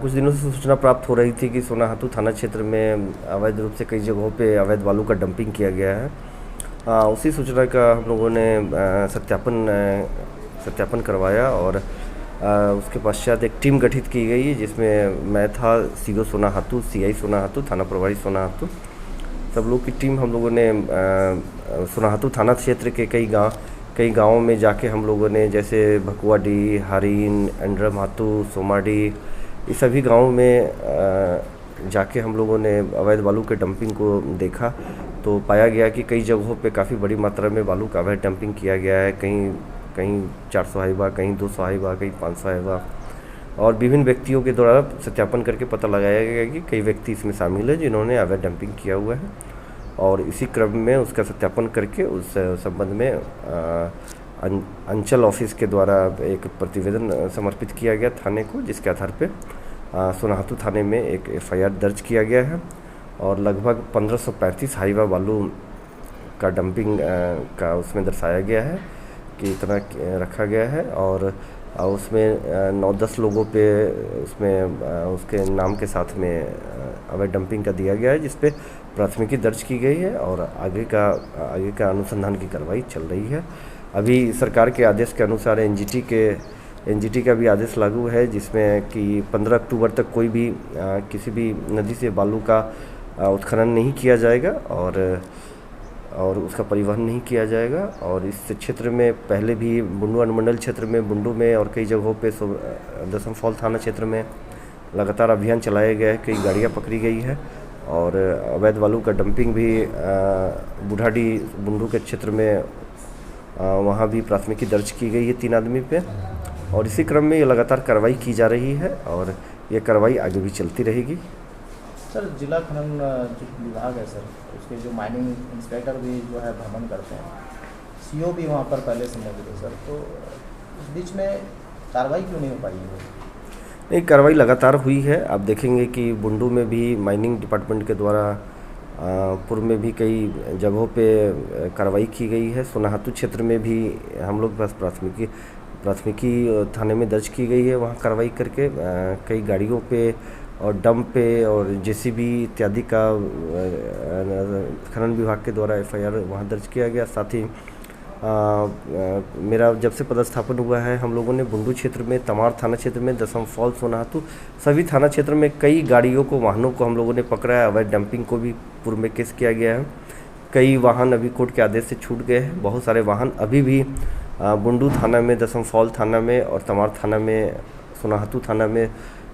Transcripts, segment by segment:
कुछ दिनों से सूचना प्राप्त हो रही थी कि सोनाहातू थाना क्षेत्र में अवैध रूप से कई जगहों पे अवैध बालू का डंपिंग किया गया है। उसी सूचना का हम लोगों ने सत्यापन करवाया और उसके पश्चात एक टीम गठित की गई है, जिसमें मैं था, सीओ सोनाहातू, सीआई सोनाहातू, थाना प्रभारी सोनाहातू, सब लोग की टीम हम लोगों ने सोनाहातू थाना क्षेत्र के कई गाँवों में जाके हम लोगों ने, जैसे भकुआडी, हारीन, अंड्रमातू, सोमाडी, ये सभी गाँवों में जाके हम लोगों ने अवैध बालू के डंपिंग को देखा। तो पाया गया कि कई जगहों पे काफ़ी बड़ी मात्रा में बालू का अवैध डंपिंग किया गया है। कहीं 400 हाइबा, कहीं 200 हाइबा, कहीं 500 हाइबा, और विभिन्न व्यक्तियों के द्वारा सत्यापन करके पता लगाया गया कि कई व्यक्ति इसमें शामिल है जिन्होंने अवैध डंपिंग किया हुआ है। और इसी क्रम में उसका सत्यापन करके उस संबंध में अंचल ऑफिस के द्वारा एक प्रतिवेदन समर्पित किया गया थाने को, जिसके आधार पे सोनाहातू थाने में एक एफआईआर दर्ज किया गया है और लगभग 1535 हाइवा बालू का डंपिंग का उसमें दर्शाया गया है कि इतना रखा गया है। और उसमें 9-10 लोगों पे उसमें उसके नाम के साथ में अवैध डंपिंग का दिया गया है, जिस पे प्राथमिकी दर्ज की गई है और आगे का अनुसंधान की कार्रवाई चल रही है। अभी सरकार के आदेश के अनुसार एनजीटी का भी आदेश लागू है, जिसमें कि 15 अक्टूबर तक कोई भी किसी भी नदी से बालू का उत्खनन नहीं किया जाएगा और उसका परिवहन नहीं किया जाएगा। और इस क्षेत्र में पहले भी बुंडू अनुमंडल क्षेत्र में, बुंडू में और कई जगहों पे दसम फॉल थाना क्षेत्र में लगातार अभियान चलाया गया है, कई गाड़ियाँ पकड़ी गई है और अवैध बालू का डंपिंग भी बुढ़ाडी बुंडू के क्षेत्र में वहाँ भी प्राथमिकी दर्ज की गई है 3 आदमी पे। और इसी क्रम में ये लगातार कार्रवाई की जा रही है और ये कार्रवाई आगे भी चलती रहेगी। सर, जिला खनन जो विभाग है सर, उसके जो माइनिंग इंस्पेक्टर भी जो है भ्रमण करते हैं, सीओ भी वहाँ पर पहले से मौजूद है सर, तो इस बीच में कार्रवाई क्यों नहीं हो पाई है? नहीं, कार्रवाई लगातार हुई है। आप देखेंगे कि बुंडू में भी माइनिंग डिपार्टमेंट के द्वारा पूर्व में भी कई जगहों पे कार्रवाई की गई है। सोनाहातू क्षेत्र में भी हम लोग बस प्राथमिकी थाने में दर्ज की गई है, वहाँ कार्रवाई करके कई गाड़ियों पे और डंप पे और जेसीबी इत्यादि का खनन विभाग के द्वारा एफआईआर वहाँ दर्ज किया गया। साथ ही मेरा जब से पदस्थापन हुआ है, हम लोगों ने बुंडू क्षेत्र में, तमार थाना क्षेत्र में, दसम फॉल, सोनाहातू सभी थाना क्षेत्र में कई गाड़ियों को, वाहनों को हम लोगों ने पकड़ा है। अवैध डंपिंग को भी पूर्व में केस किया गया है। कई वाहन अभी कोर्ट के आदेश से छूट गए हैं। बहुत सारे वाहन अभी भी बुंडू थाना में, दसम फॉल थाना में और तमार थाना में, सोनाहातू थाना में,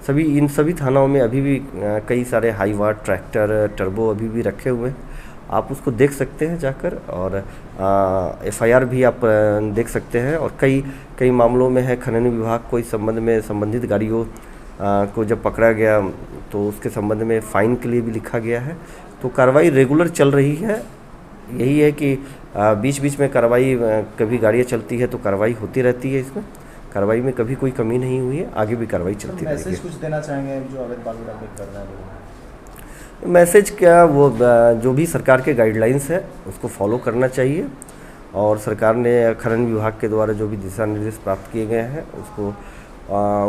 इन सभी थानाओं में अभी भी कई सारे हाईवा, ट्रैक्टर, टर्बो अभी भी रखे हुए हैं। आप उसको देख सकते हैं जाकर और एफआईआर भी आप देख सकते हैं। और कई मामलों में है खनन विभाग को इस संबंध में संबंधित गाड़ियों को जब पकड़ा गया तो उसके संबंध में फ़ाइन के लिए भी लिखा गया है। तो कार्रवाई रेगुलर चल रही है। यही है कि बीच बीच में कार्रवाई, कभी गाड़ियाँ चलती है तो कार्रवाई होती रहती है। इसमें कार्रवाई में कभी कोई कमी नहीं हुई है, आगे भी कार्रवाई चलती रहेगी। मैसेज कुछ देना चाहेंगे जो अवैध बालू डंपिंग कर रहे हैं? मैसेज क्या, वो जो भी सरकार के गाइडलाइंस है उसको फॉलो करना चाहिए और सरकार ने खनन विभाग के द्वारा जो भी दिशा निर्देश प्राप्त किए गए हैं उसको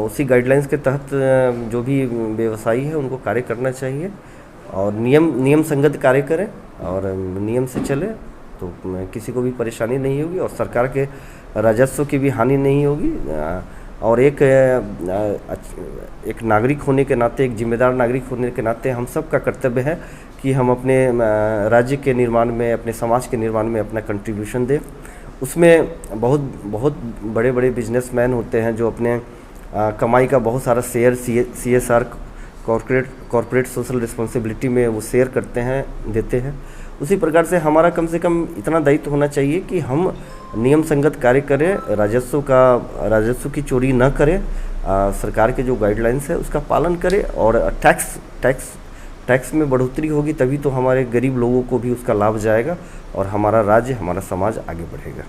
उसी गाइडलाइंस के तहत जो भी व्यवसायी है उनको कार्य करना चाहिए और नियम संगत कार्य करें और नियम से चले तो किसी को भी परेशानी नहीं होगी और सरकार के राजस्व की भी हानि नहीं होगी। और एक नागरिक होने के नाते, एक जिम्मेदार नागरिक होने के नाते हम सब का कर्तव्य है कि हम अपने राज्य के निर्माण में, अपने समाज के निर्माण में अपना कंट्रीब्यूशन दें। उसमें बहुत बड़े बड़े बिजनेसमैन होते हैं जो अपने कमाई का बहुत सारा share CSR, corporate social responsibility में वो शेयर करते हैं, देते हैं। उसी प्रकार से हमारा कम से कम इतना दायित्व होना चाहिए कि हम नियम संगत कार्य करें, राजस्व की चोरी न करें, सरकार के जो गाइडलाइंस है उसका पालन करें और टैक्स में बढ़ोतरी होगी तभी तो हमारे गरीब लोगों को भी उसका लाभ जाएगा और हमारा राज्य, हमारा समाज आगे बढ़ेगा।